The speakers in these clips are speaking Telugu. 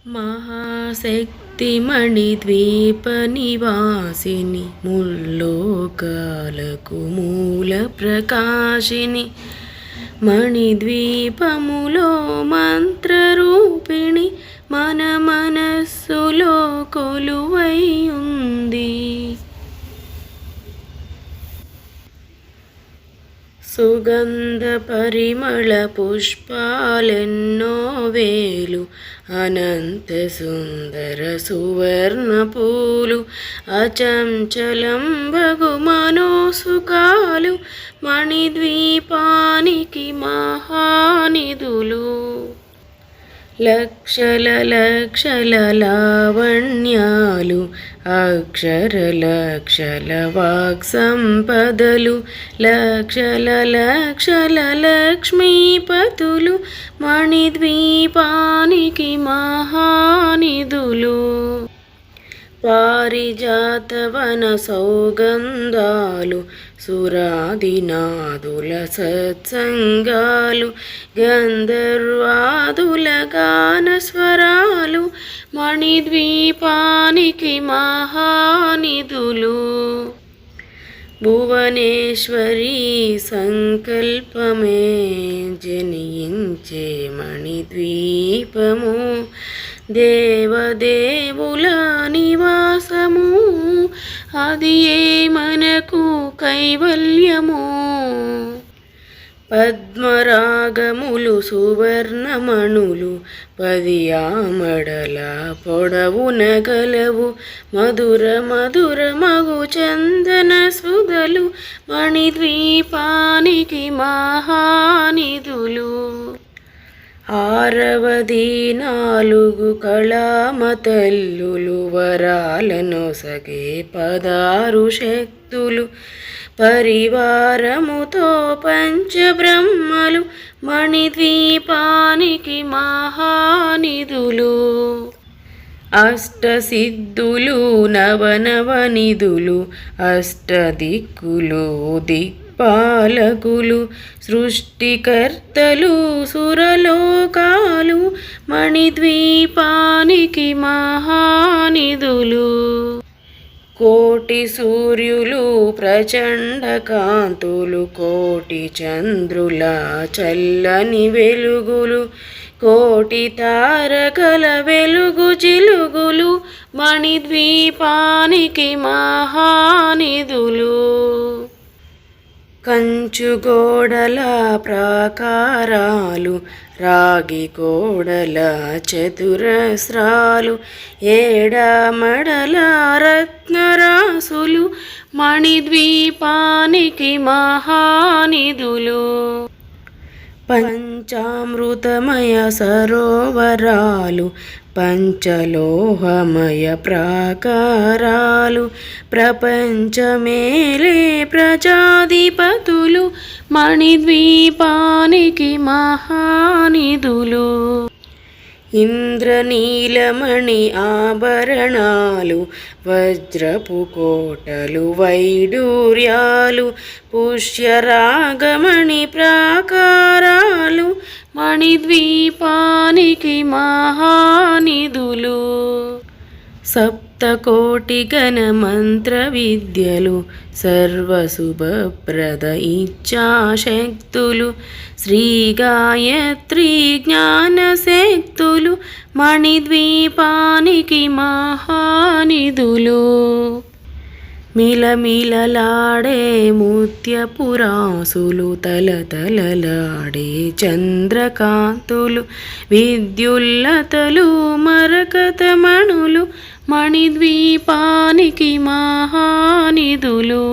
महाशक्तिमणिद्वीपनिवासिनि ముల్లోకాలకు మూల ప్రకాశిని మణిద్వీపములో మంత్రరూపిణి మన మనస్సులో కొలువై ఉంది. సుగంధ పరిమళ పుష్పాలెన్నో వేలు, అనంత సుందర సువర్ణ పూలు, అచంచలం బగు మనోసుఖాలు, మణిద్వీపానికి మహానిధులు. లక్షల లక్షల లావణ్యాలు, అక్షర లక్షల వాక్సంపదలు, లక్షల లక్షల లక్ష్మీపతులు, మణిద్వీపానికి మహానిధులు. పారిజాతవన సౌగంధాలు, సురాదినాదుల సత్సంగాలు, గంధర్వాదుల గానస్వరాలు, మణిద్వీపానికి మహానిధులు. భువనేశ్వరి సంకల్పమే జనించే మణిద్వీపము, దేవదేవుల నివాసము, అది ఏ మనకు కైవల్యము. పద్మరాగములు సువర్ణమణులు, 10 ఆమడల పొడవున గలవు, మధుర మధుర మగు చందన సుధలు, మణిద్వీపానికి మహానిధులు. 6వది 4 కళామతల్లులు, వరాలనొసగే 16 శక్తులు, పరివారముతో పంచబ్రహ్మలు, మణిద్వీపానికి మహానిధులు. అష్టసిద్ధులు నవనవనిధులు, అష్టదిక్కులు దిక్పాలకులు, సృష్టికర్తలు సురలోకాలు, మణిద్వీపానికి మహానిధులు. కోటి సూర్యులు ప్రచండ కాంతులు, కోటి చంద్రుల చల్లని వెలుగులు, కోటి తారకల వెలుగు చిలుగులు, మణిద్వీపానికి మహానిధులు. కంచుగోడల ప్రాకారాలు, రాగి కోడల చతురస్రాలు, ఏడమడల రత్నరాసులు, మణిద్వీపానికి మహానిధులు. పంచామృతమయ సరోవరాలు, పంచలోహమయ ప్రాకారాలు, ప్రపంచమేలే ప్రజాధిపతులు, మణిద్వీపానికి మహానిధులు. ఇంద్రనీలమణి ఆభరణాలు, వజ్రపు కోటలు వైడూర్యాలు, పుష్యరాగమణి ప్రాకారాలు, మణిద్వీపానికి మహానిధులు. సప్తకోటి గణ మంత్ర విద్యలు, సర్వశుభప్రద ఇచ్ఛాశక్తులు, శ్రీ గాయత్రి జ్ఞానశక్తులు, మణిద్వీపానికి మహానిధులు. మిలమిలలాడే ముత్యపురాసులు, తలతలలాడే చంద్రకాంతులు, విద్యుల్లతలు మరకతమణులు, మణిద్వీపానికి మహానిధులు.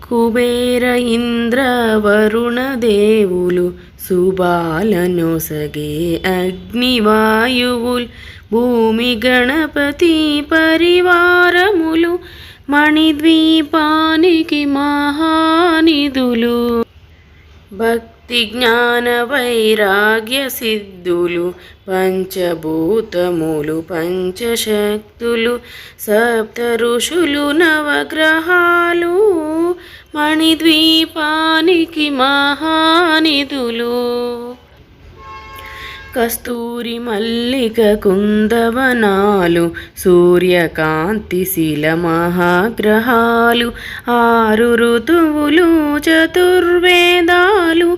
కుబేర ఇంద్ర వరుణ దేవులు, శుభాలనొసగే అగ్నివాయువులు, భూమి గణపతి పరివారములు, మణిద్వీపానికి మహానిధులు. భక్తి జ్ఞాన వైరాగ్య సిద్ధులు, పంచభూతములు పంచశక్తులు, సప్త ఋషులు నవగ్రహాలు, మణిద్వీపానికి మహానిధులు. కస్తూరి మల్లిక కుందవనాలు సూర్యకాంతి శిల మహాగ్రహాలు 6 ఋతువులు చతుర్వేదాలు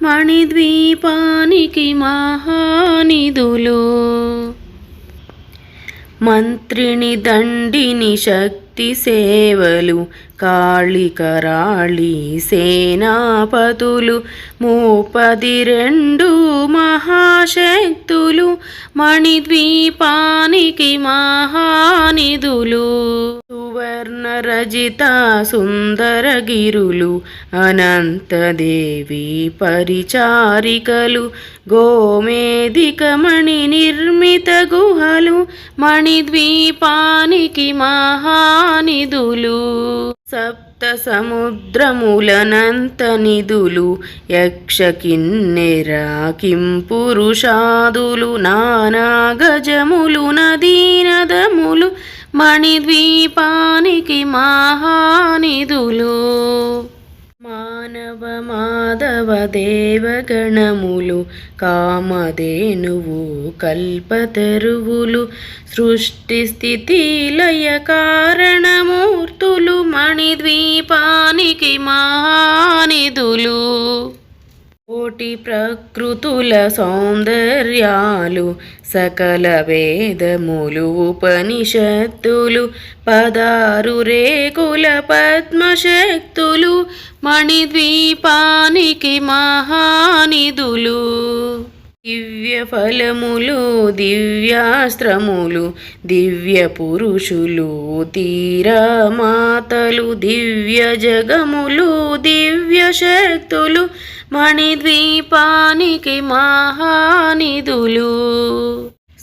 మణిద్వీపానికి మహానిధులు. మంత్రిని దండిని శక్తి సేవలు కాళికరాళి సేనాపతులు 32 మహాశక్తులు మణిద్వీపానికి మహానిధులు. సువర్ణ రజిత సుందరగిరులు అనంతదేవి పరిచారికలు గోమేధిక మణి నిర్మిత గుహలు మణిద్వీపానికి మహానిధులు. సప్త సముద్రములనంత నిధులు యక్ష కిన్నెర కింపురుషాదులు నానా గజములు నదీనదములు మణిద్వీపానికి మహానిధులు. మానవ మాధవ దేవగణములు కామధేనువు కల్పతరువులు సృష్టి స్థితి లయ కారణమూర్తులు మణిద్వీపానికి మహానిధులు. కోటి ప్రకృతుల సౌందర్యాలు సకల వేదములు ఉపనిషత్తులు 16 రేకుల పద్మశక్తులు మణిద్వీపానికి మహానిధులు. దివ్య ఫలములు దివ్యాస్త్రములు దివ్య పురుషులు తీరమాతలు దివ్య జగములు దివ్య శక్తులు మణిద్వీపానికి మహానిధులు.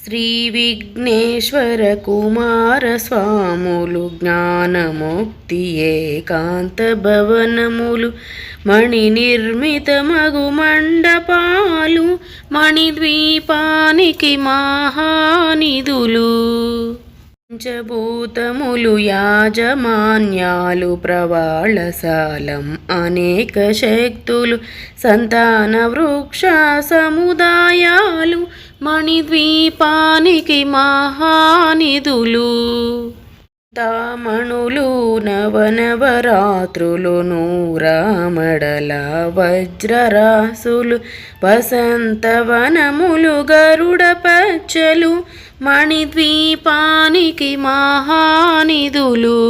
శ్రీ విఘ్నేశ్వర కుమార స్వాములు జ్ఞానముక్తి ఏకాంత భవనములు మణి నిర్మిత మగు మండపాలు మణిద్వీపానికి మహానిధులు. పంచభూతములు యాజమాన్యాలు ప్రవాళశాలం అనేక శక్తులు సంతాన వృక్ష సముదాయాలు మణిద్వీపానికి మహానిధులు. తామణులు నవనవరాత్రులు నూరామడల వజ్రరాసులు వసంతవనములు గరుడ పచ్చలు మణిద్వీపానికి మహానిధులు.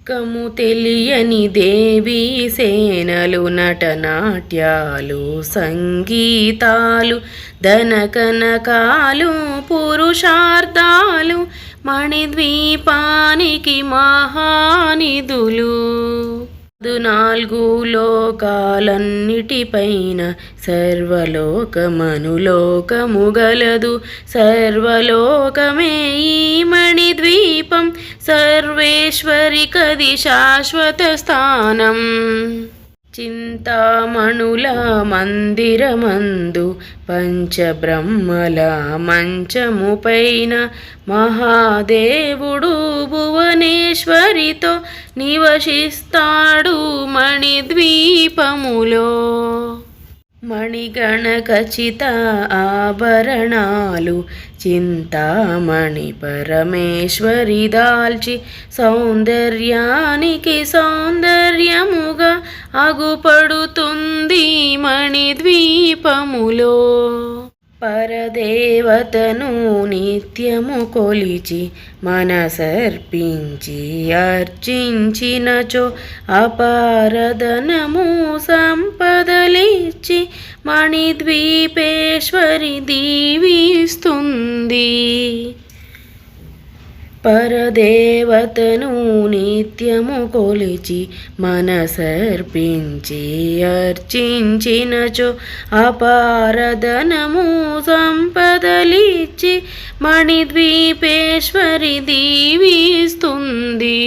కము తెలియని దేవీ సేనలు నటనాట్యాలు సంగీతాలు ధనకనకాలు పురుషార్థాలు మణిద్వీపానికి మహానిధులు. 14 లోకాలన్నిటిపైన సర్వలోకమనులోకము గలదు సర్వలోకమే ఈ మణిద్వీపం సర్వేశ్వరికది శాశ్వత స్థానం. చింతామణుల మందిరమందు పంచబ్రహ్మల మంచము పైన మహాదేవుడు భువనేశ్వరితో నివసిస్తాడు మణిద్వీపములో. మణిగణ ఖచిత ఆభరణాలు చింతామణి పరమేశ్వరి దాల్చి సౌందర్యానికి సౌందర్యముగా అగుపడుతుంది మణిద్వీపములో. పరదేవతను నిత్యము కొలిచి మనసర్పించి అర్చించినచో అపారధనము సంపదలిచ్చి మణిద్వీపేశ్వరి దీవిస్తుంది. పరదేవతను నిత్యము కొలిచి మనసర్పించి అర్చించినచో అపారధనము సంపదలిచ్చి మణిద్వీపేశ్వరి దీవిస్తుంది.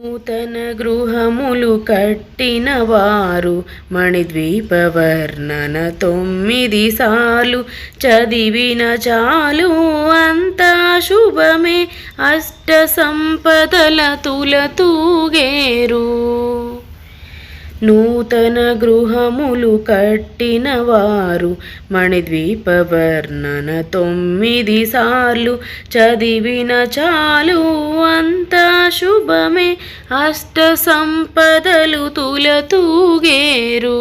నూతన గృహములు కట్టిన వారు మణిద్వీప వర్ణన 9 సార్లు చదివిన చాలు అంతా శుభమే అష్ట సంపదల తులతూగేరు. నూతన గృహములు కట్టిన వారు మణిద్వీపవర్ణన 9 సార్లు చదివిన చాలు అంతా శుభమే అష్ట సంపదలు తులతూగేరు.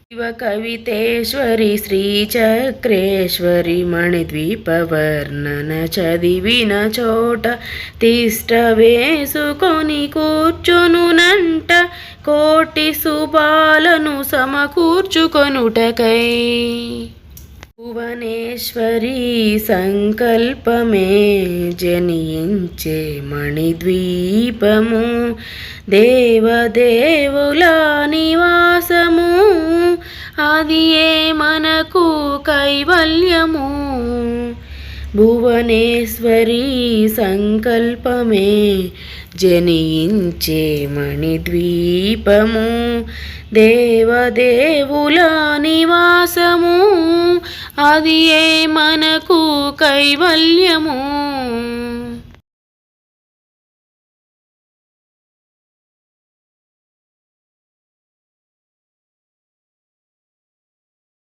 శివ కవితేశ్వరి శ్రీచక్రేశ్వరి మణిద్వీపవర్ణన చదివిన చోట తిష్ట వేసుకొని కూర్చొనునంట కోటి శుభాలను సమకూర్చుకొనుటకై. భువనేశ్వరి సంకల్పమే జనించే మణిద్వీపము దేవదేవుల నివాసము అది ఏ మనకు కైవల్యము. భువనేశ్వరి సంకల్పమే జనించే మణిద్వీపము దేవదేవుల నివాసము అది ఏ మనకు కైవల్యము.